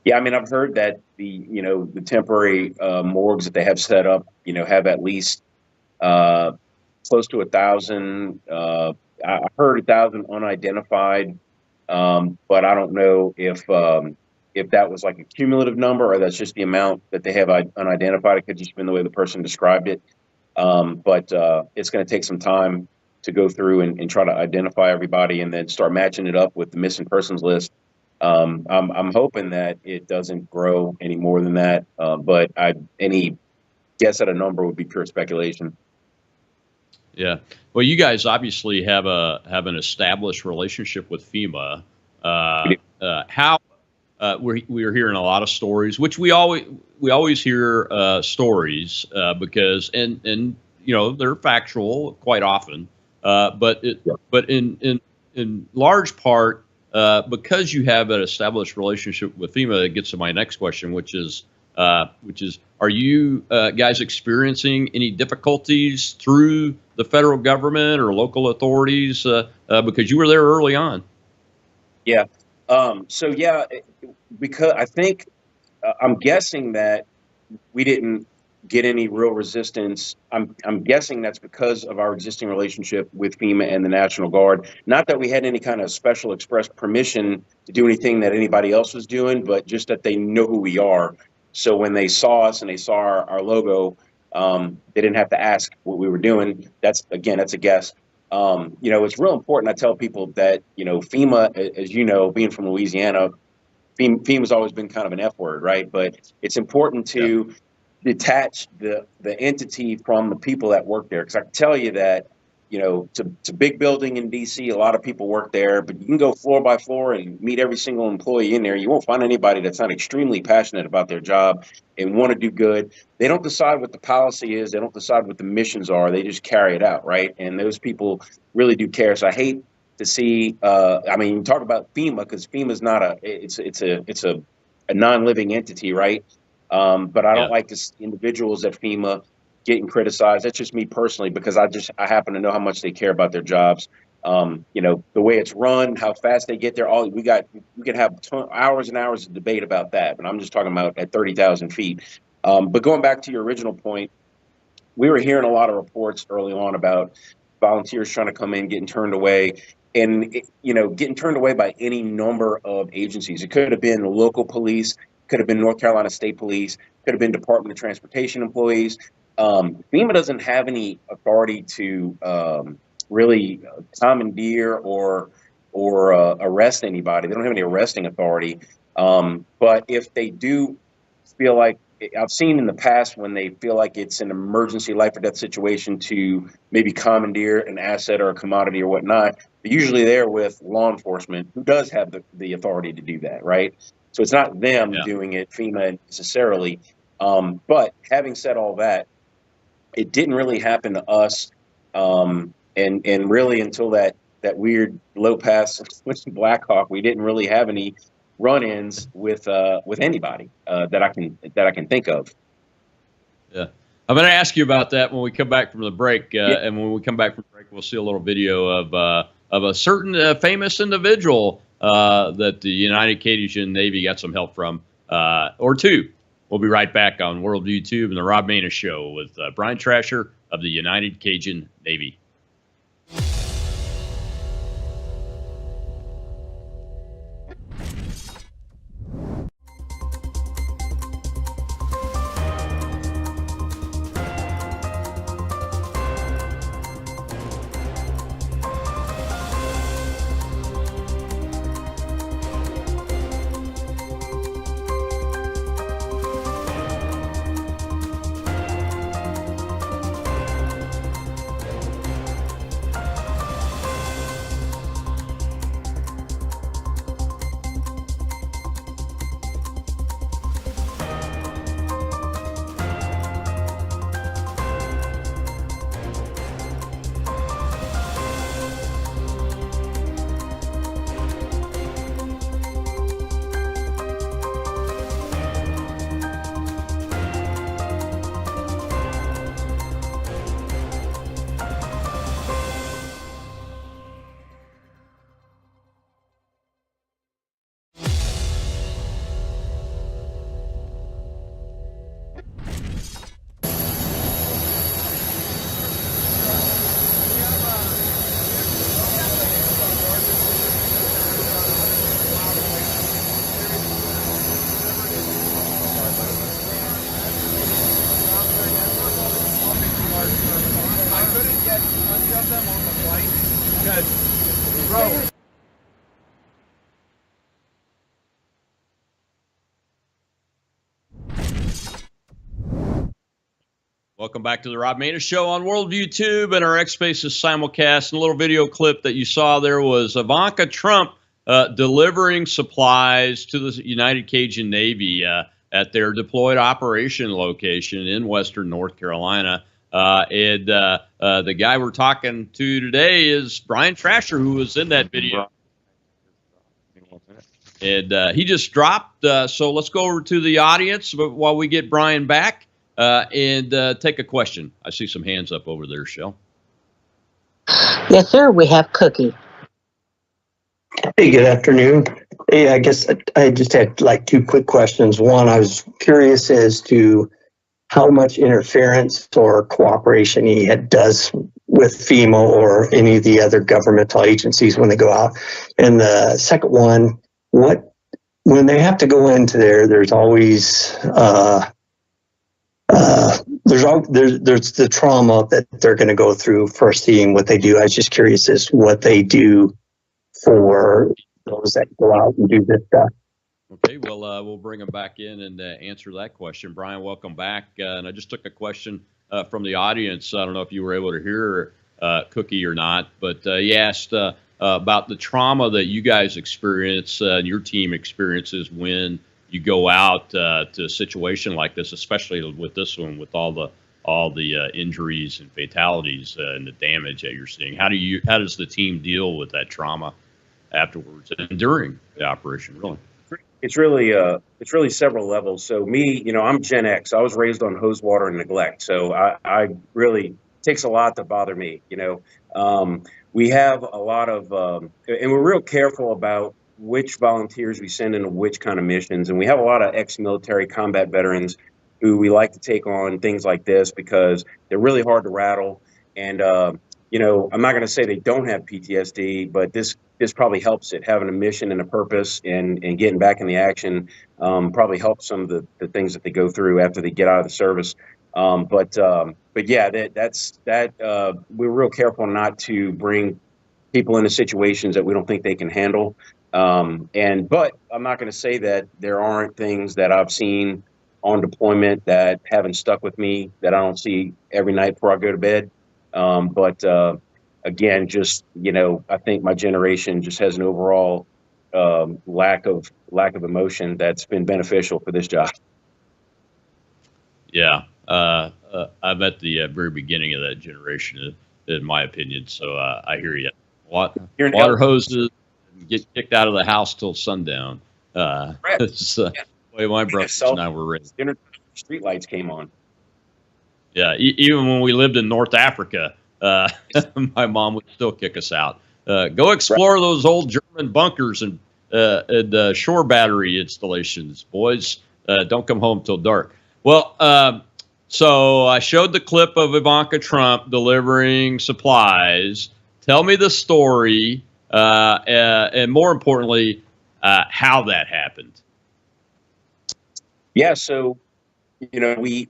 Yeah, I mean, I've heard that the temporary morgues that they have set up, have at least close to 1,000. I heard 1,000 unidentified, but I don't know if that was like a cumulative number or that's just the amount that they have unidentified. It could just been the way the person described it. But it's going to take some time to go through and try to identify everybody and then start matching it up with the missing persons list. I'm hoping that it doesn't grow any more than that. But any guess at a number would be pure speculation. Yeah. Well, you guys obviously have an established relationship with FEMA. How we're hearing a lot of stories, which we always hear stories because and they're factual quite often, but in large part because you have an established relationship with FEMA, it gets to my next question, which is are you guys experiencing any difficulties through the federal government or local authorities because you were there early on? Yeah. Because I think I'm guessing that we didn't get any real resistance. I'm guessing that's because of our existing relationship with FEMA and the National Guard. Not that we had any kind of special express permission to do anything that anybody else was doing, but just that they know who we are. So when they saw us and they saw our logo, they didn't have to ask what we were doing. That's a guess. It's real important. I tell people that, FEMA, as you know, being from Louisiana, FEMA's always been kind of an F word, right? But it's important to detach the entity from the people that work there. Because I can tell you that it's a big building in DC. A lot of people work there, but you can go floor by floor and meet every single employee in there. You won't find anybody that's not extremely passionate about their job and want to do good. They don't decide what the policy is. They don't decide what the missions are. They just carry it out, right? And those people really do care. So I hate to see. Talk about FEMA, because FEMA's not it's a non-living entity, right? But I don't like to see individuals at FEMA getting criticized. That's just me personally, because I happen to know how much they care about their jobs. The way it's run, how fast they get there. We can have hours and hours of debate about that, but I'm just talking about at 30,000 feet. But going back to your original point, we were hearing a lot of reports early on about volunteers trying to come in, getting turned away, and getting turned away by any number of agencies. It could have been local police, could have been North Carolina State Police, could have been Department of Transportation employees. FEMA doesn't have any authority to really commandeer or arrest anybody. They don't have any arresting authority. But if they do feel like, I've seen in the past when they feel like it's an emergency life or death situation to maybe commandeer an asset or a commodity or whatnot, they're usually there with law enforcement, who does have the authority to do that, right? So it's not them doing it, FEMA necessarily. But having said all that, it didn't really happen to us, and really until that weird low pass with Blackhawk, we didn't really have any run-ins with anybody that I can think of. Yeah, I'm going to ask you about that when we come back from the break. And when we come back from the break, we'll see a little video of a certain famous individual that the United Cajun Navy got some help from, or two. We'll be right back on World YouTube and the Rob Maness Show with Brian Trasher of the United Cajun Navy. Welcome back to the Rob Maness Show on World YouTube and our X Spaces simulcast. And a little video clip that you saw there was Ivanka Trump delivering supplies to the United Cajun Navy at their deployed operation location in Western North Carolina. And the guy we're talking to today is Brian Trasher, who was in that video. And he just dropped. So let's go over to the audience while we get Brian back. And take a question. I see some hands up over there, Shell. Yes, sir. We have Cookie. Hey, good afternoon. Hey, I guess I just had like two quick questions. One, I was curious as to how much interference or cooperation he does with FEMA or any of the other governmental agencies when they go out. And the second one, when they have to go into there, there's always there's the trauma that they're going to go through first seeing what they do. I was just curious as to what they do for those that go out and do this stuff. Okay, well, we'll bring them back in and answer that question. Brian, welcome back. And I just took a question from the audience. I don't know if you were able to hear Cookie or not. But he asked about the trauma that you guys experience and your team experiences when you go out to a situation like this, especially with this one, with all the injuries and fatalities and the damage that you're seeing. How does the team deal with that trauma afterwards and during the operation? Really, it's really several levels. So me, I'm Gen X. I was raised on hose water and neglect. So I really takes a lot to bother me. We have a lot of, and we're real careful about which volunteers we send into which kind of missions. And we have a lot of ex-military combat veterans who we like to take on things like this because they're really hard to rattle. And, I'm not going to say they don't have PTSD, but this probably helps it. Having a mission and a purpose and getting back in the action probably helps some of the things that they go through after they get out of the service. But yeah, we're real careful not to bring people into situations that we don't think they can handle. But I'm not going to say that there aren't things that I've seen on deployment that haven't stuck with me that I don't see every night before I go to bed. But again, just, I think my generation just has an overall lack of emotion that's been beneficial for this job. Yeah. I'm at the very beginning of that generation, in my opinion. So I hear you. Water hoses, get kicked out of the house till sundown. It's the way my brothers and I were raised. Street lights came on. Yeah, even when we lived in North Africa, my mom would still kick us out. Go explore those old German bunkers and shore battery installations, boys. Don't come home till dark. Well, so I showed the clip of Ivanka Trump delivering supplies. Tell me the story, and more importantly, how that happened. Yeah, so we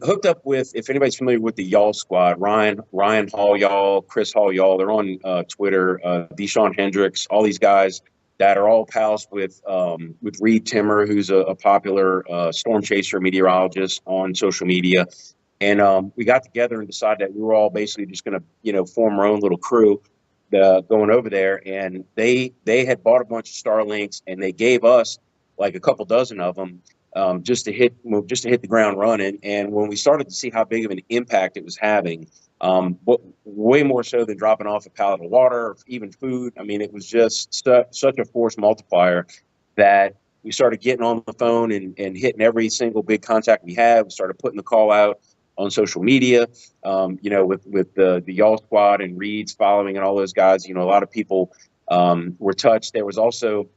hooked up with, if anybody's familiar with the Y'all Squad, Ryan Hall Y'all, Chris Hall Y'all. They're on Twitter. Deshaun Hendricks, all these guys that are all pals with Reed Timmer, who's a popular storm chaser meteorologist on social media. And we got together and decided that we were all basically just going to, form our own little crew going over there. And they had bought a bunch of Starlinks, and they gave us like a couple dozen of them just to hit the ground running. And when we started to see how big of an impact it was having, way more so than dropping off a pallet of water or even food. I mean, it was just such a force multiplier that we started getting on the phone and hitting every single big contact we had. We started putting the call out on social media, with the Y'all Squad and Reed's following and all those guys. A lot of people were touched. There was also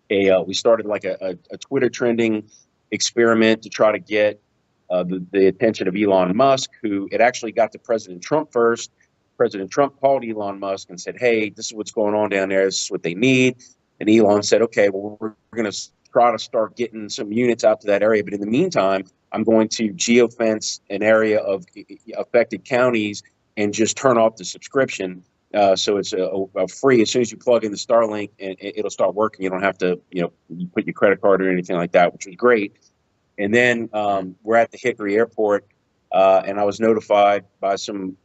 we started like a Twitter trending experiment to try to get the attention of Elon Musk, who it actually got to President Trump first. President Trump called Elon Musk and said, "Hey, this is what's going on down there. This is what they need." And Elon said, "Okay, well, we're going to try to start getting some units out to that area. But in the meantime, I'm going to geofence an area of affected counties and just turn off the subscription. So it's a free, as soon as you plug in the Starlink, and it'll start working. You don't have to, put your credit card or anything like that," which was great. And then we're at the Hickory Airport, and I was notified by some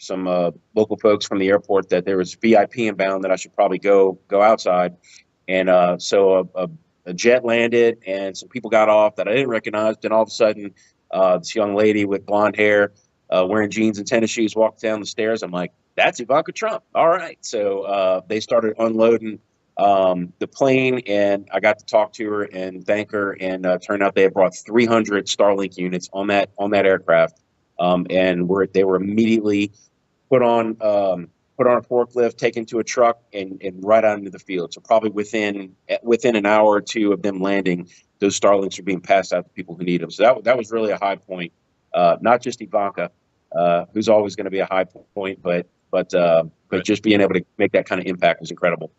local folks from the airport that there was VIP inbound, that I should probably go outside. And so a jet landed, and some people got off that I didn't recognize. Then all of a sudden, this young lady with blonde hair, wearing jeans and tennis shoes, walked down the stairs. I'm like, "That's Ivanka Trump." All right. So they started unloading the plane, and I got to talk to her and thank her. And turned out they had brought 300 Starlink units on that aircraft, and they were immediately put on a forklift, taken to a truck, and right out into the field. So probably within an hour or two of them landing, those Starlinks are being passed out to people who need them. So that was really a high point. Not just Ivanka, who's always going to be a high point, but just being able to make that kind of impact was incredible.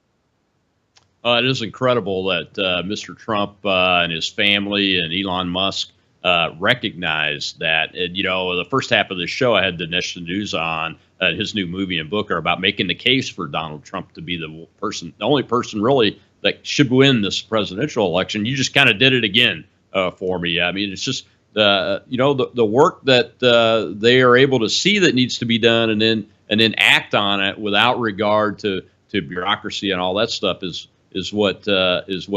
It is incredible that Mr. Trump and his family and Elon Musk recognized that. And, the first half of the show, I had Dinesh News on. His new movie and book are about making the case for Donald Trump to be the only person really that should win this presidential election. You just kind of did it again for me. I mean, it's just the work that they are able to see that needs to be done, and then and then act on it without regard to bureaucracy and all that stuff is what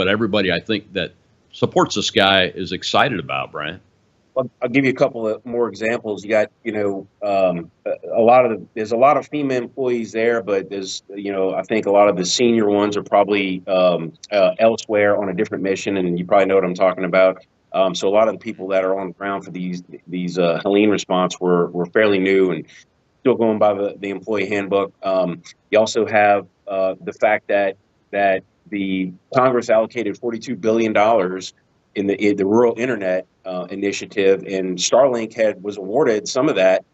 everybody I think that supports this guy is excited about, Brian. I'll give you a couple of more examples. You got, there's a lot of female employees there, but there's, I think a lot of the senior ones are probably elsewhere on a different mission, and you probably know what I'm talking about. So a lot of the people that are on the ground for these Helene response were fairly new and still going by the employee handbook. You also have the fact that the Congress allocated $42 billion in the rural internet initiative, and Starlink was awarded some of that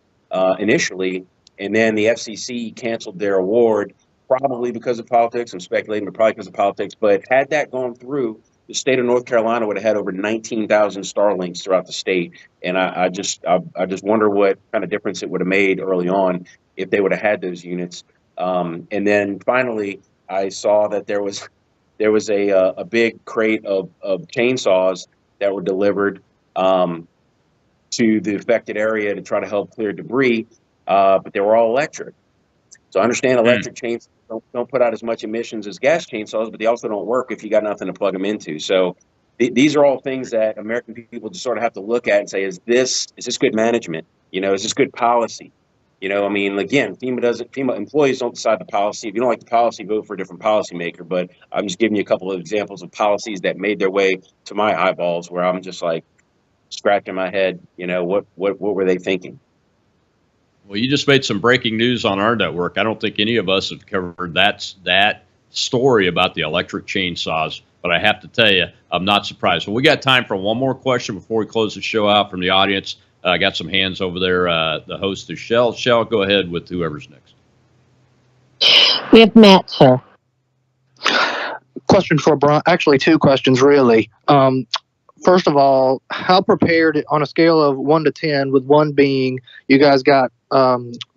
initially, and then the FCC canceled their award, probably because of politics. I'm speculating, but probably because of politics. But had that gone through, the state of North Carolina would have had over 19,000 Starlinks throughout the state, and I just wonder what kind of difference it would have made early on if they would have had those units. And then finally, I saw that there was a big crate of chainsaws that were delivered to the affected area to try to help clear debris, but they were all electric. So I understand electric chainsaws don't put out as much emissions as gas chainsaws, but they also don't work if you got nothing to plug them into. So these are all things that American people just sort of have to look at and say, is this good management? Is this good policy? I mean, again, FEMA employees don't decide the policy. If you don't like the policy, vote for a different policymaker. But I'm just giving you a couple of examples of policies that made their way to my eyeballs, where I'm just like scratching my head. What were they thinking? Well, you just made some breaking news on our network. I don't think any of us have covered that story about the electric chainsaws. But I have to tell you, I'm not surprised. Well, we got time for one more question before we close the show out from the audience. I got some hands over there. The host is Shell. Shell, go ahead with whoever's next. We have Matt, sir. Question for Brian. Actually, two questions, really. First of all, how prepared on a scale of 1 to 10, with 1 being you guys got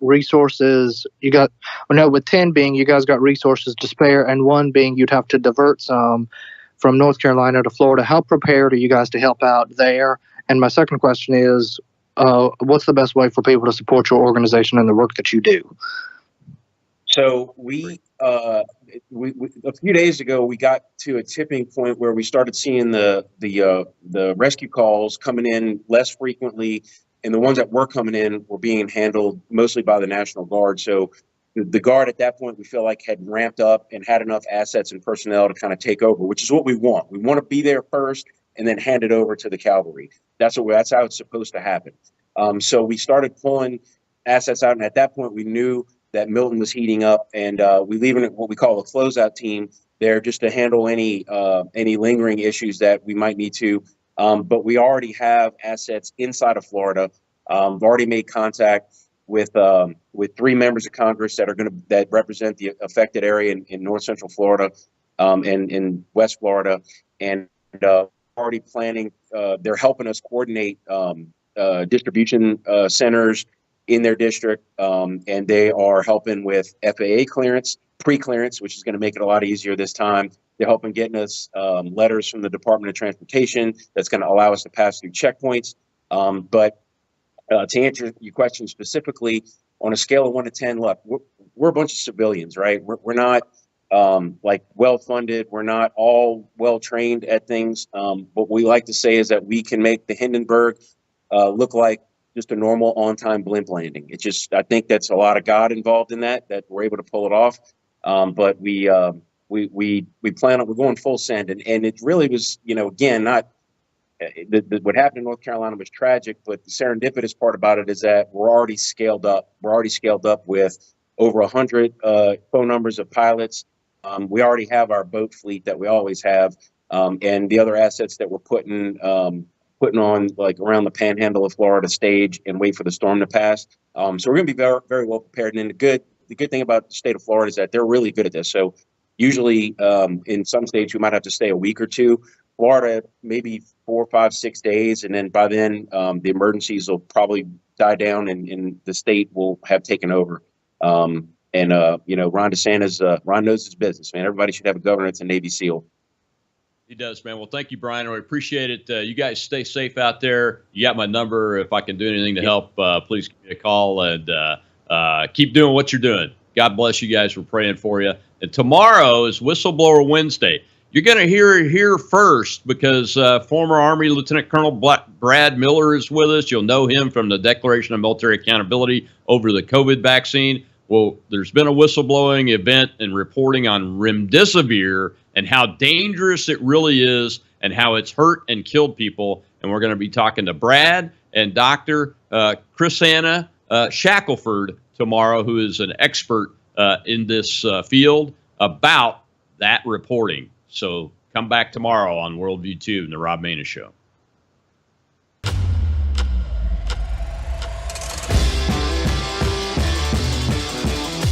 resources, with 10 being you guys got resources to spare, and 1 being you'd have to divert some from North Carolina to Florida. How prepared are you guys to help out there? And my second question is, what's the best way for people to support your organization and the work that you do? So we a few days ago, we got to a tipping point where we started seeing the rescue calls coming in less frequently, and the ones that were coming in were being handled mostly by the National Guard. So the Guard at that point, we feel like had ramped up and had enough assets and personnel to kind of take over, which is what we want. We want to be there first and then hand it over to the cavalry. That's how it's supposed to happen. So we started pulling assets out, and at that point, we knew that Milton was heating up, and we leaving what we call a closeout team there just to handle any lingering issues that we might need to. But we already have assets inside of Florida. We've already made contact with 3 members of Congress that represent the affected area in North Central Florida and in West Florida, and already planning. They're helping us coordinate distribution centers in their district, and they are helping with FAA clearance, pre-clearance, which is going to make it a lot easier this time. They're helping getting us letters from the Department of Transportation that's going to allow us to pass through checkpoints. But to answer your question specifically, on a scale of 1 to 10, look, we're a bunch of civilians, right? We're not well-funded. We're not all well-trained at things. What we like to say is that we can make the Hindenburg look like just a normal on-time blimp landing. I think that's a lot of God involved in that we're able to pull it off. But we plan on, we're going full send. And it really was, again, not what happened in North Carolina was tragic, but the serendipitous part about it is that we're already scaled up. We're already scaled up with over 100 phone numbers of pilots. We already have our boat fleet that we always have, and the other assets that we're putting on like around the panhandle of Florida stage and wait for the storm to pass. So we're going to be very, very well prepared. And the good thing about the state of Florida is that they're really good at this. So usually in some states, we might have to stay a week or two. Florida, maybe 4, 5, 6 days. And then by then the emergencies will probably die down and the state will have taken over. Ron DeSantis, Ron knows his business, man. Everybody should have a governor that's a Navy SEAL. He does, man. Well, thank you, Brian. I appreciate it. You guys stay safe out there. You got my number. If I can do anything to help, please give me a call. And Keep doing what you're doing. God bless you guys. We're praying for you. And tomorrow is Whistleblower Wednesday. You're going to hear it here first because former Army Lieutenant Colonel Brad Miller is with us. You'll know him from the Declaration of Military Accountability over the COVID vaccine. Well, there's been a whistleblowing event and reporting on remdesivir and how dangerous it really is and how it's hurt and killed people. And we're going to be talking to Brad and Dr. Chrisanna Shackelford tomorrow, who is an expert in this field about that reporting. So come back tomorrow on Worldview 2 and the Rob Maness Show.